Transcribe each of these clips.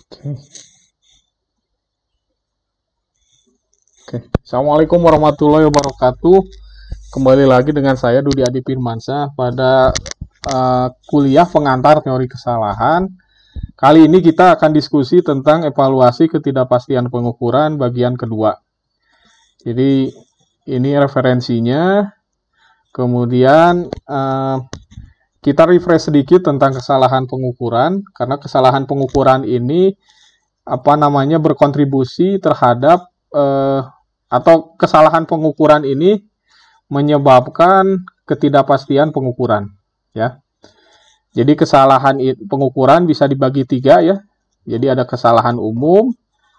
Oke. Oke. Assalamualaikum warahmatullahi wabarakatuh. Kembali lagi dengan saya Dudi Adi Firmansyah pada kuliah pengantar teori kesalahan. Kali ini kita akan diskusi tentang evaluasi ketidakpastian pengukuran bagian kedua. Jadi ini referensinya. Kemudian kita refresh sedikit tentang kesalahan pengukuran, karena kesalahan pengukuran ini berkontribusi terhadap atau kesalahan pengukuran ini menyebabkan ketidakpastian pengukuran, ya. Jadi kesalahan pengukuran bisa dibagi tiga, ya. Jadi ada kesalahan umum,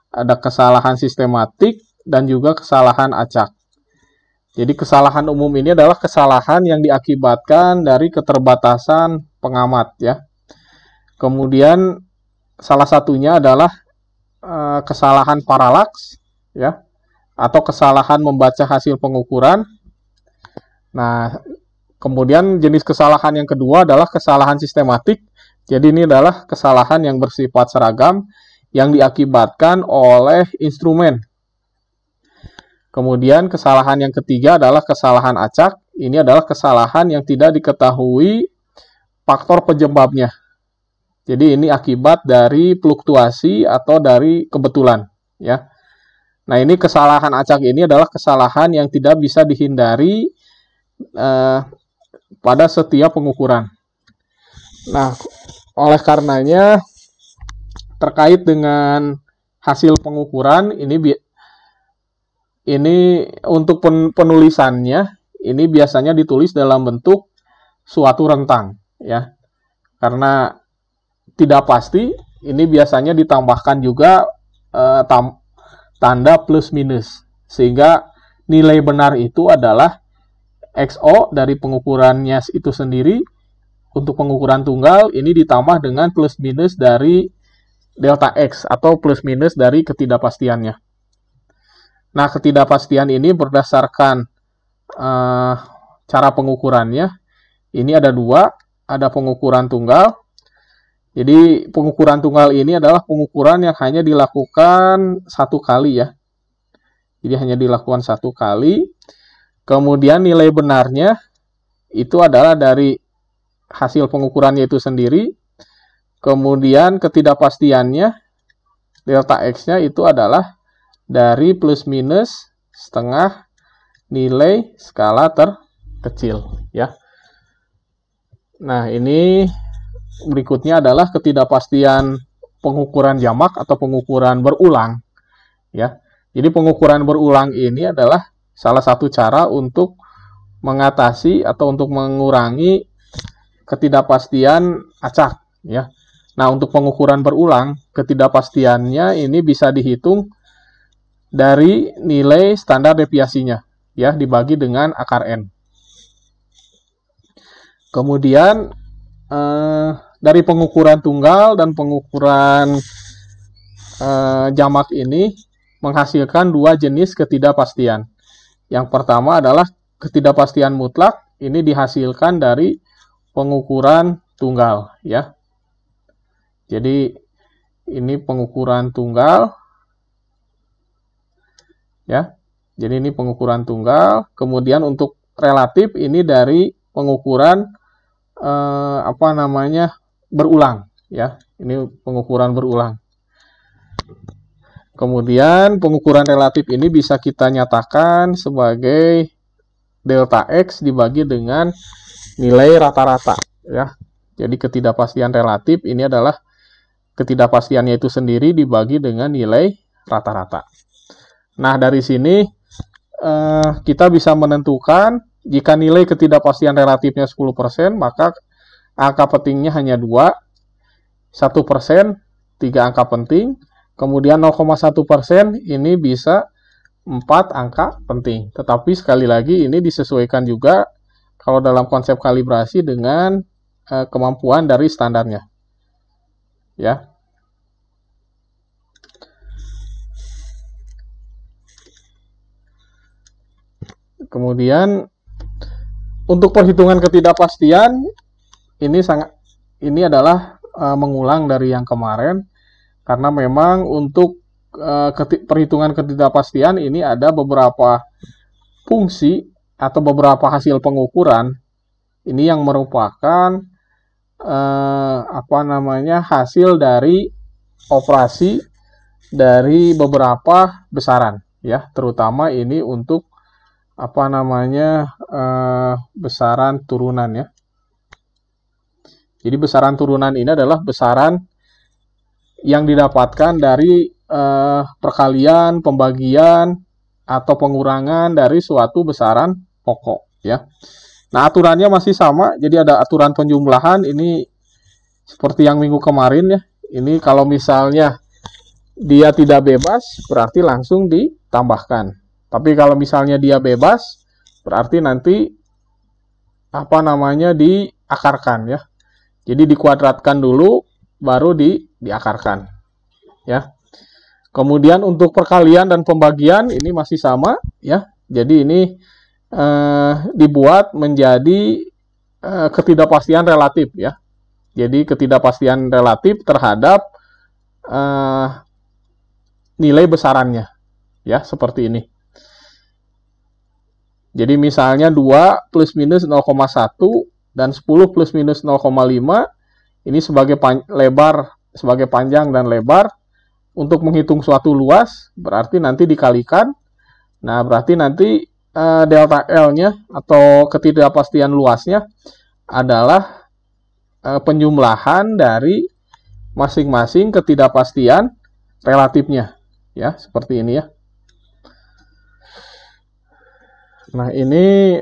ada kesalahan sistematik, dan juga kesalahan acak. Jadi kesalahan umum ini adalah kesalahan yang diakibatkan dari keterbatasan pengamat, ya. Kemudian salah satunya adalah kesalahan paralaks, ya, atau kesalahan membaca hasil pengukuran. Nah, kemudian jenis kesalahan yang kedua adalah kesalahan sistematik. Jadi ini adalah kesalahan yang bersifat seragam yang diakibatkan oleh instrumen. Kemudian kesalahan yang ketiga adalah kesalahan acak. Ini adalah kesalahan yang tidak diketahui faktor penyebabnya. Jadi ini akibat dari fluktuasi atau dari kebetulan, ya. Nah, ini kesalahan acak ini adalah kesalahan yang tidak bisa dihindari pada setiap pengukuran. Nah, oleh karenanya terkait dengan hasil pengukuran ini untuk penulisannya ini biasanya ditulis dalam bentuk suatu rentang, ya. Karena tidak pasti, ini biasanya ditambahkan juga tanda plus minus, sehingga nilai benar itu adalah XO dari pengukurannya itu sendiri. Untuk pengukuran tunggal ini ditambah dengan plus minus dari delta X atau plus minus dari ketidakpastiannya. Nah, ketidakpastian ini berdasarkan cara pengukurannya. Ini ada dua, ada pengukuran tunggal. Jadi pengukuran tunggal ini adalah pengukuran yang hanya dilakukan satu kali, ya. Jadi hanya dilakukan satu kali. Kemudian nilai benarnya itu adalah dari hasil pengukurannya itu sendiri. Kemudian ketidakpastiannya, delta X-nya itu adalah dari plus minus setengah nilai skala terkecil, ya. Nah, ini berikutnya adalah ketidakpastian pengukuran jamak atau pengukuran berulang, ya. Jadi pengukuran berulang ini adalah salah satu cara untuk mengatasi atau untuk mengurangi ketidakpastian acak, ya. Nah, untuk pengukuran berulang, ketidakpastiannya ini bisa dihitung dari nilai standar deviasinya, ya, dibagi dengan akar N. Kemudian dari pengukuran tunggal dan pengukuran jamak ini menghasilkan dua jenis ketidakpastian. Yang pertama adalah ketidakpastian mutlak, ini dihasilkan dari pengukuran tunggal, ya. Jadi ini pengukuran tunggal, ya. Jadi ini pengukuran tunggal. Kemudian untuk relatif ini dari pengukuran berulang, ya. Ini pengukuran berulang. Kemudian pengukuran relatif ini bisa kita nyatakan sebagai delta X dibagi dengan nilai rata-rata, ya. Jadi ketidakpastian relatif ini adalah ketidakpastiannya itu sendiri dibagi dengan nilai rata-rata. Nah, dari sini kita bisa menentukan jika nilai ketidakpastian relatifnya 10%, maka angka pentingnya hanya 2, 1% 3 angka penting, kemudian 0,1% ini bisa 4 angka penting. Tetapi sekali lagi ini disesuaikan juga kalau dalam konsep kalibrasi dengan kemampuan dari standarnya, ya. Kemudian untuk perhitungan ketidakpastian ini adalah mengulang dari yang kemarin, Karena memang untuk perhitungan ketidakpastian ini ada beberapa fungsi atau beberapa hasil pengukuran ini yang merupakan hasil dari operasi dari beberapa besaran, ya, terutama ini untuk besaran turunan, ya. Jadi besaran turunan ini adalah besaran yang didapatkan dari perkalian, pembagian, atau pengurangan dari suatu besaran pokok, ya. Nah, aturannya masih sama, jadi ada aturan penjumlahan, ini seperti yang minggu kemarin, ya. Ini kalau misalnya dia tidak bebas, berarti langsung ditambahkan. Tapi kalau misalnya dia bebas, berarti nanti diakarkan, ya. Jadi dikuadratkan dulu, baru diakarkan, ya. Kemudian untuk perkalian dan pembagian ini masih sama, ya. Jadi ini dibuat menjadi ketidakpastian relatif, ya. Jadi ketidakpastian relatif terhadap nilai besarannya, ya, seperti ini. Jadi misalnya 2 plus minus 0,1 dan 10 plus minus 0,5 ini sebagai sebagai panjang dan lebar. Untuk menghitung suatu luas berarti nanti dikalikan. Nah, berarti nanti delta L-nya atau ketidakpastian luasnya adalah penjumlahan dari masing-masing ketidakpastian relatifnya, ya, seperti ini, ya. Nah, ini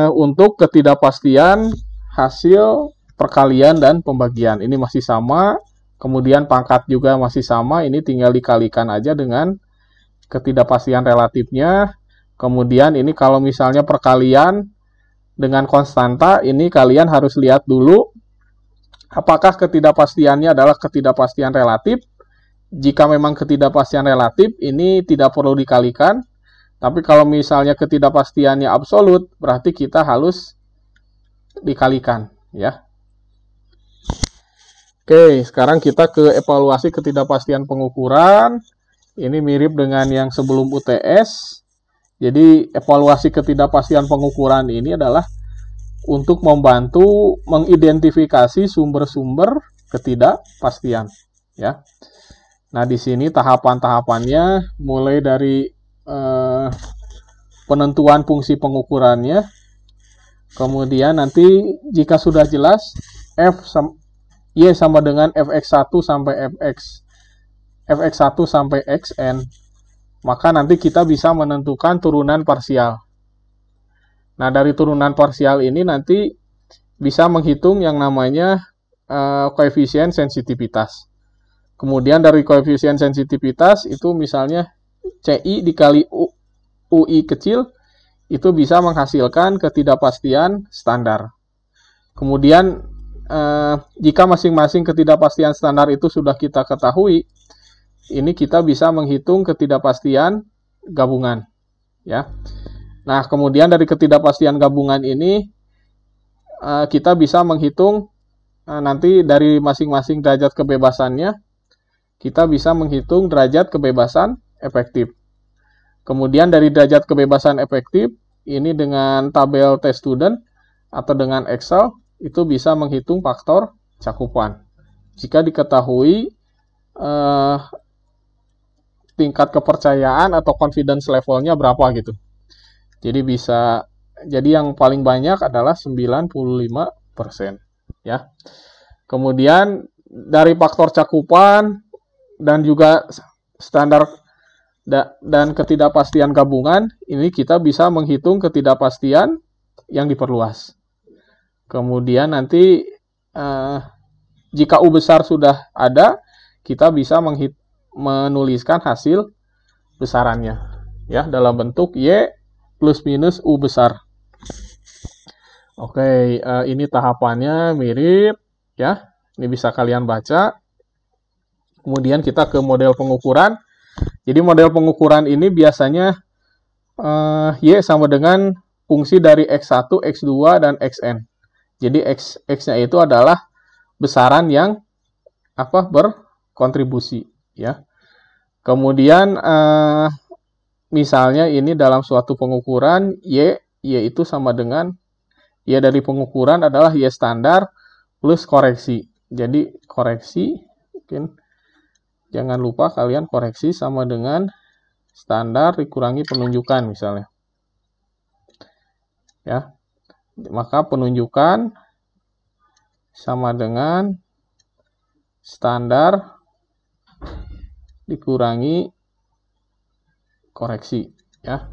untuk ketidakpastian hasil perkalian dan pembagian. Ini masih sama, kemudian pangkat juga masih sama, ini tinggal dikalikan aja dengan ketidakpastian relatifnya. Kemudian ini kalau misalnya perkalian dengan konstanta, ini kalian harus lihat dulu apakah ketidakpastiannya adalah ketidakpastian relatif. Jika memang ketidakpastian relatif, ini tidak perlu dikalikan. Tapi kalau misalnya ketidakpastiannya absolut, berarti kita harus dikalikan, ya. Oke, sekarang kita ke evaluasi ketidakpastian pengukuran. Ini mirip dengan yang sebelum UTS. Jadi evaluasi ketidakpastian pengukuran ini adalah untuk membantu mengidentifikasi sumber-sumber ketidakpastian, ya. Nah, di sini tahapan-tahapannya mulai dari penentuan fungsi pengukurannya. Kemudian nanti jika sudah jelas Y sama dengan fx1 sampai fx1 sampai xn, maka nanti kita bisa menentukan turunan parsial. Nah, dari turunan parsial ini nanti bisa menghitung yang namanya koefisien sensitivitas. Kemudian dari koefisien sensitivitas itu misalnya CI dikali UI kecil, itu bisa menghasilkan ketidakpastian standar. Kemudian jika masing-masing ketidakpastian standar itu sudah kita ketahui, ini kita bisa menghitung ketidakpastian gabungan, ya. Nah, kemudian dari ketidakpastian gabungan ini kita bisa menghitung nanti dari masing-masing derajat kebebasannya, kita bisa menghitung derajat kebebasan efektif. Kemudian dari derajat kebebasan efektif, ini dengan tabel testudent atau dengan Excel, itu bisa menghitung faktor cakupan. Jika diketahui tingkat kepercayaan atau confidence levelnya berapa gitu. Jadi yang paling banyak adalah 95%, ya. Kemudian dari faktor cakupan dan juga standar dan ketidakpastian gabungan, ini kita bisa menghitung ketidakpastian yang diperluas. Kemudian nanti jika U besar sudah ada, kita bisa menuliskan hasil besarannya, ya, dalam bentuk Y plus minus U besar. Oke, ini tahapannya mirip, ya. Ini bisa kalian baca. Kemudian kita ke model pengukuran. Jadi model pengukuran ini biasanya Y sama dengan fungsi dari X1, X2, dan Xn. Jadi X-nya itu adalah besaran yang berkontribusi, ya. Kemudian misalnya ini dalam suatu pengukuran Y itu sama dengan Y dari pengukuran adalah Y standar plus koreksi. Jadi koreksi, mungkin jangan lupa kalian koreksi sama dengan standar dikurangi penunjukan misalnya. Ya. Maka penunjukan sama dengan standar dikurangi koreksi, ya.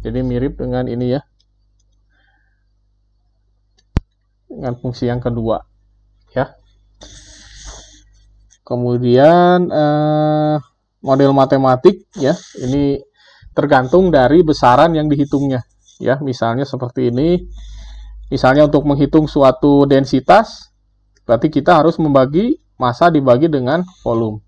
Jadi mirip dengan ini ya, dengan fungsi yang kedua, ya. Kemudian model matematik, ya, ini tergantung dari besaran yang dihitungnya, ya. Misalnya seperti ini, misalnya untuk menghitung suatu densitas, berarti kita harus membagi massa dibagi dengan volume.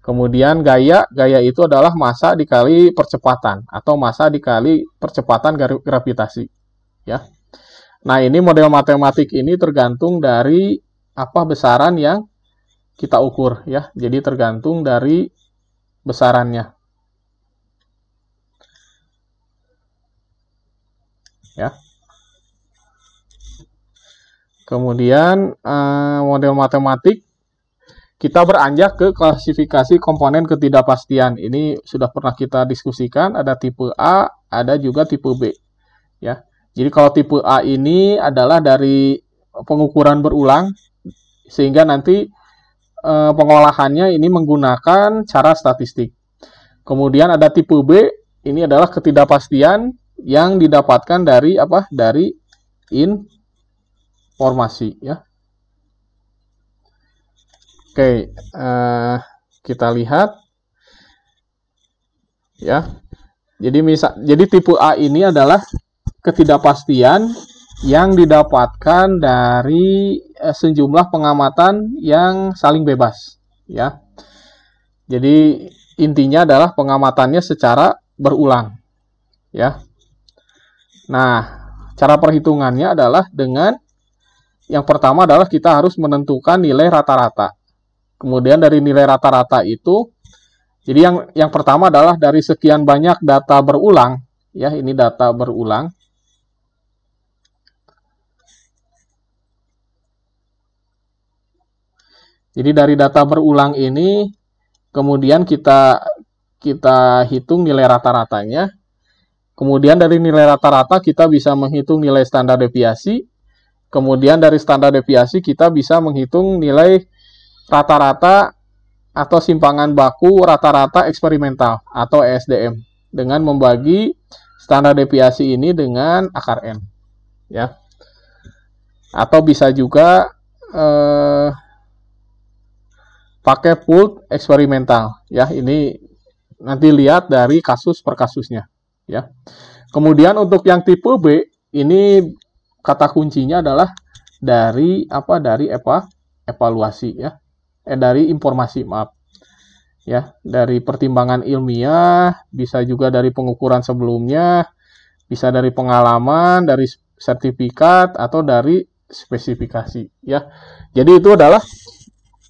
Kemudian gaya itu adalah massa dikali percepatan atau massa dikali percepatan gravitasi, ya. Nah, ini model matematik ini tergantung dari apa besaran yang kita ukur, ya. Jadi tergantung dari besarannya. Ya. Kemudian model matematik kita beranjak ke klasifikasi komponen ketidakpastian. Ini sudah pernah kita diskusikan, ada tipe A, ada juga tipe B. Ya. Jadi kalau tipe A ini adalah dari pengukuran berulang, sehingga nanti pengolahannya ini menggunakan cara statistik. Kemudian ada tipe B, ini adalah ketidakpastian yang didapatkan dari apa? Dari informasi, ya. Oke, kita lihat, ya. Jadi tipe A ini adalah ketidakpastian yang didapatkan dari sejumlah pengamatan yang saling bebas, ya. Jadi intinya adalah pengamatannya secara berulang, ya. Nah, cara perhitungannya adalah dengan yang pertama adalah kita harus menentukan nilai rata-rata. Kemudian dari nilai rata-rata itu, jadi yang pertama adalah dari sekian banyak data berulang, ya, ini data berulang. Jadi dari data berulang ini, kemudian kita hitung nilai rata-ratanya. Kemudian dari nilai rata-rata kita bisa menghitung nilai standar deviasi. Kemudian dari standar deviasi kita bisa menghitung nilai rata-rata atau simpangan baku rata-rata eksperimental atau ESDM dengan membagi standar deviasi ini dengan akar N, ya. Atau bisa juga pakai pooled eksperimental, ya. Ini nanti lihat dari kasus per kasusnya, ya. Kemudian untuk yang tipe B ini kata kuncinya adalah dari apa? Dari evaluasi, ya. Dari informasi, maaf. Ya, dari pertimbangan ilmiah, bisa juga dari pengukuran sebelumnya, bisa dari pengalaman, dari sertifikat atau dari spesifikasi, ya. Jadi itu adalah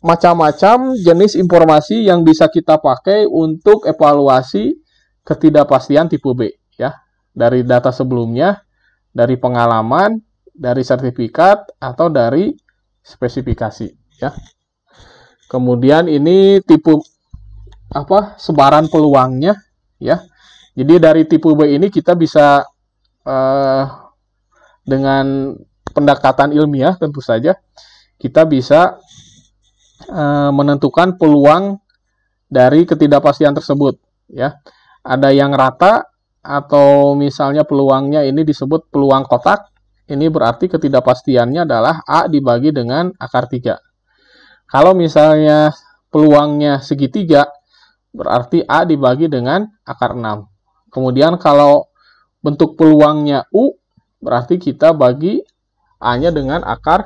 macam-macam jenis informasi yang bisa kita pakai untuk evaluasi ketidakpastian tipe B, ya. Dari data sebelumnya, dari pengalaman, dari sertifikat atau dari spesifikasi, ya. Kemudian ini tipe apa? Sebaran peluangnya, ya. Jadi dari tipe B ini kita bisa dengan pendekatan ilmiah tentu saja kita bisa menentukan peluang dari ketidakpastian tersebut, ya. Ada yang rata atau misalnya peluangnya ini disebut peluang kotak. Ini berarti ketidakpastiannya adalah A dibagi dengan akar 3. Kalau misalnya peluangnya segitiga, berarti A dibagi dengan akar 6. Kemudian kalau bentuk peluangnya U, berarti kita bagi A-nya dengan akar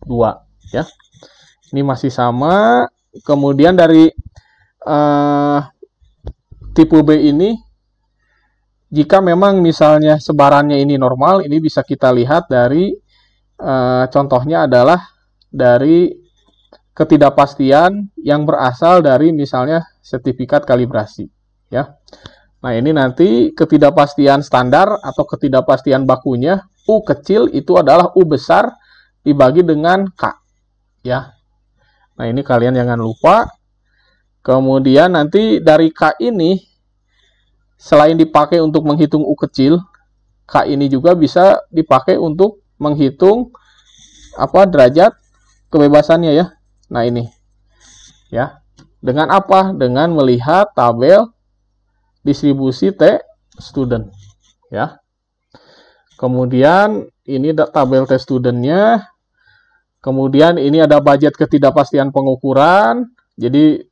2. Ya. Ini masih sama. Kemudian dari tipe B ini, jika memang misalnya sebarannya ini normal, ini bisa kita lihat dari contohnya adalah dari ketidakpastian yang berasal dari misalnya sertifikat kalibrasi, ya. Nah, ini nanti ketidakpastian standar atau ketidakpastian bakunya, U kecil itu adalah U besar dibagi dengan K, ya. Nah, ini kalian jangan lupa. Kemudian nanti dari K ini, selain dipakai untuk menghitung U kecil, K ini juga bisa dipakai untuk menghitung derajat kebebasannya, ya. Nah, ini, ya. Dengan apa? Dengan melihat tabel distribusi T student, ya. Kemudian ini tabel T studentnya. Kemudian ini ada budget ketidakpastian pengukuran. Jadi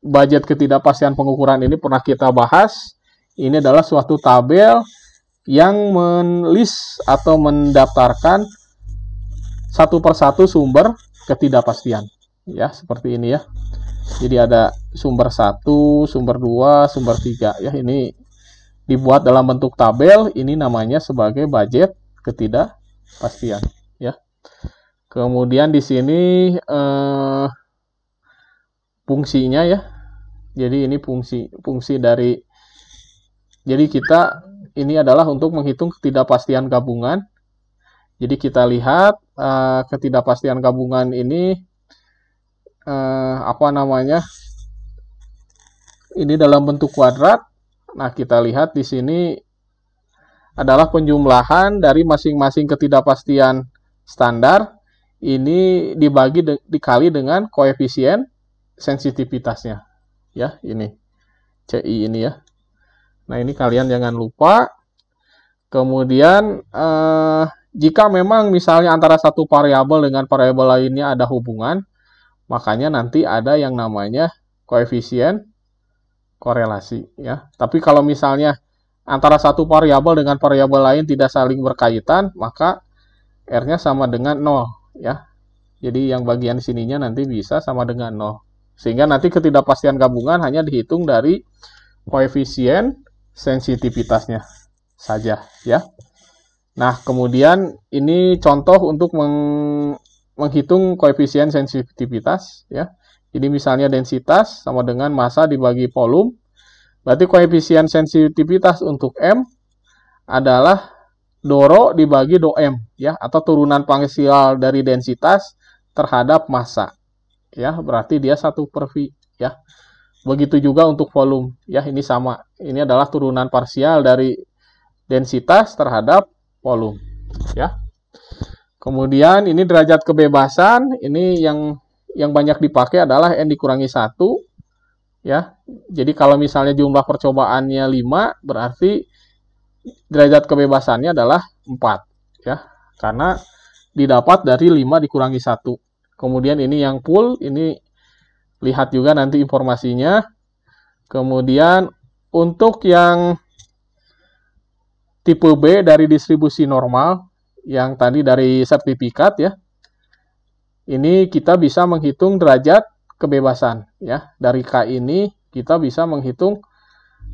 budget ketidakpastian pengukuran ini pernah kita bahas. Ini adalah suatu tabel yang menulis atau mendaftarkan satu persatu sumber ketidakpastian, ya, seperti ini, ya. Jadi ada sumber 1, sumber 2, sumber 3, ya. Ini dibuat dalam bentuk tabel, ini namanya sebagai budget ketidakpastian, ya. Kemudian di sini fungsinya, ya. Jadi ini fungsi dari, jadi kita ini adalah untuk menghitung ketidakpastian gabungan. Jadi kita lihat ketidakpastian gabungan ini ini dalam bentuk kuadrat. Nah, kita lihat di sini adalah penjumlahan dari masing-masing ketidakpastian standar. Ini dikali dengan koefisien sensitivitasnya, ya, ini CI ini, ya. Nah, ini kalian jangan lupa. Kemudian jika memang misalnya antara satu variabel dengan variabel lainnya ada hubungan, makanya nanti ada yang namanya koefisien korelasi, ya. Tapi kalau misalnya antara satu variabel dengan variabel lain tidak saling berkaitan, maka R-nya sama dengan 0, ya. Jadi yang bagian sininya nanti bisa sama dengan 0. Sehingga nanti ketidakpastian gabungan hanya dihitung dari koefisien sensitivitasnya saja, ya. Nah, kemudian ini contoh untuk menghitung koefisien sensitivitas, ya. Jadi misalnya densitas sama dengan massa dibagi volume. Berarti koefisien sensitivitas untuk M adalah Doro dibagi Do-M, ya, atau turunan parsial dari densitas terhadap massa, ya. Berarti dia 1/V, ya. Begitu juga untuk volume, ya, ini sama. Ini adalah turunan parsial dari densitas terhadap volume, ya. Kemudian ini derajat kebebasan, ini yang banyak dipakai adalah N dikurangi 1, ya. Jadi kalau misalnya jumlah percobaannya 5, berarti derajat kebebasannya adalah 4, ya. Karena didapat dari 5 dikurangi 1. Kemudian ini yang full, ini lihat juga nanti informasinya. Kemudian untuk yang tipe B dari distribusi normal, yang tadi dari sertifikat, ya. Ini kita bisa menghitung derajat kebebasan, ya. Dari K ini kita bisa menghitung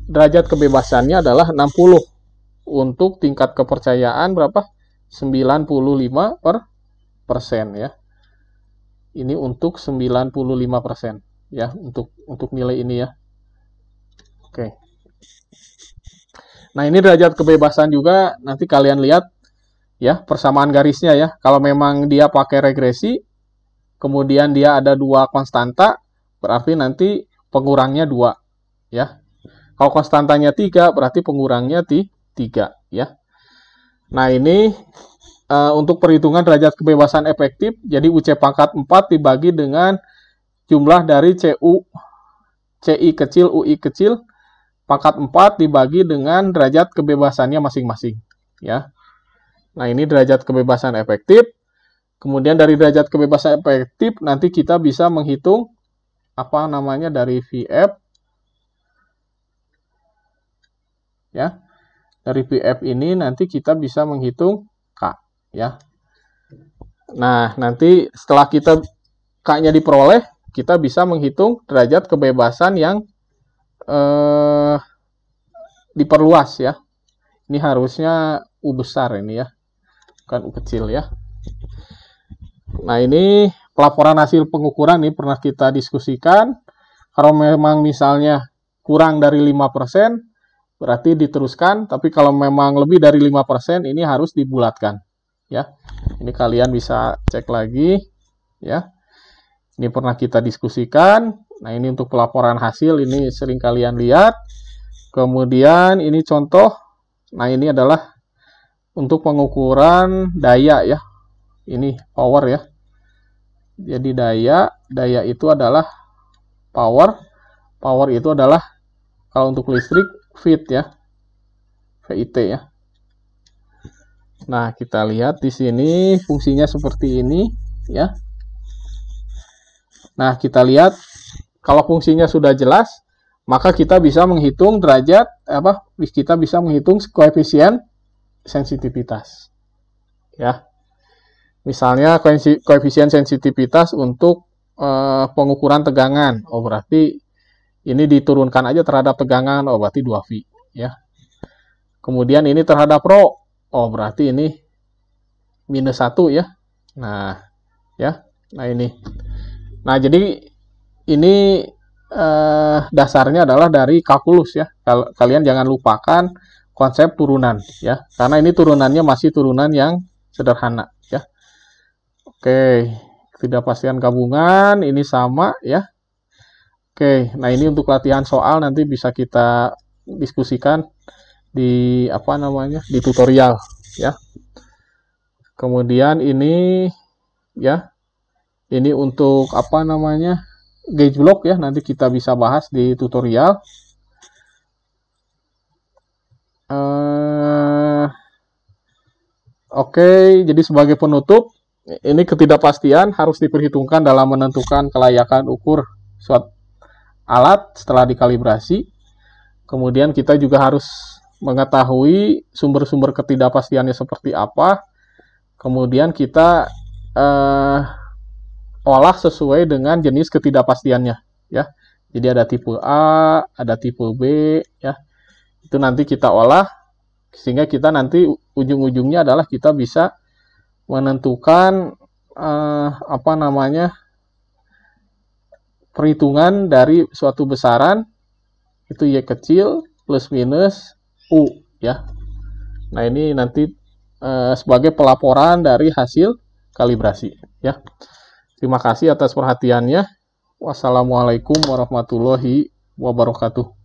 derajat kebebasannya adalah 60. Untuk tingkat kepercayaan berapa? 95%, ya. Ini untuk 95%, ya, untuk nilai ini, ya. Oke. Nah, ini derajat kebebasan juga nanti kalian lihat, ya, persamaan garisnya, ya. Kalau memang dia pakai regresi, kemudian dia ada 2 konstanta, berarti nanti pengurangnya 2, ya. Kalau konstantanya 3, berarti pengurangnya 3, ya. Nah, ini untuk perhitungan derajat kebebasan efektif, jadi UC pangkat 4 dibagi dengan jumlah dari CI kecil, UI kecil, pangkat 4 dibagi dengan derajat kebebasannya masing-masing, ya. Nah, ini derajat kebebasan efektif. Kemudian dari derajat kebebasan efektif, nanti kita bisa menghitung dari VF, ya. Dari VF ini nanti kita bisa menghitung K, ya. Nah, nanti setelah K-nya diperoleh, kita bisa menghitung derajat kebebasan yang diperluas, ya. Ini harusnya U besar ini, ya, bukan U kecil, ya. Nah, ini pelaporan hasil pengukuran ini pernah kita diskusikan. Kalau memang misalnya kurang dari 5%, berarti diteruskan. Tapi kalau memang lebih dari 5%, ini harus dibulatkan. Ya, ini kalian bisa cek lagi. Ya, ini pernah kita diskusikan. Nah, ini untuk pelaporan hasil, ini sering kalian lihat. Kemudian ini contoh. Nah, ini adalah untuk pengukuran daya ya. Ini power ya. Jadi daya itu adalah power itu adalah kalau untuk listrik VIT ya, VIT ya. Nah, kita lihat di sini fungsinya seperti ini ya. Nah, kita lihat kalau fungsinya sudah jelas, maka kita bisa menghitung derajat kita bisa menghitung koefisien sensitivitas. Ya. Misalnya koefisien sensitivitas untuk pengukuran tegangan. Oh, berarti ini diturunkan aja terhadap tegangan. Oh, berarti 2V ya. Kemudian ini terhadap rho. Oh, berarti ini -1 ya. Nah, ya. Nah, ini. Nah, jadi ini dasarnya adalah dari kalkulus ya. Kalian jangan lupakan konsep turunan ya. Karena ini turunannya masih turunan yang sederhana ya. Oke, ketidakpastian gabungan ini sama ya. Oke, nah ini untuk latihan soal nanti bisa kita diskusikan di di tutorial ya. Kemudian ini ya. Ini untuk gauge block ya, nanti kita bisa bahas di tutorial. Oke, jadi sebagai penutup, ini ketidakpastian harus diperhitungkan dalam menentukan kelayakan ukur suatu alat setelah dikalibrasi. Kemudian kita juga harus mengetahui sumber-sumber ketidakpastiannya seperti apa. Kemudian kita olah sesuai dengan jenis ketidakpastiannya ya. Jadi ada tipe A, ada tipe B ya. Itu nanti kita olah sehingga kita nanti ujung-ujungnya adalah kita bisa menentukan perhitungan dari suatu besaran itu Y kecil plus minus U ya. Nah, ini nanti sebagai pelaporan dari hasil kalibrasi ya. Terima kasih atas perhatiannya. Wassalamualaikum warahmatullahi wabarakatuh.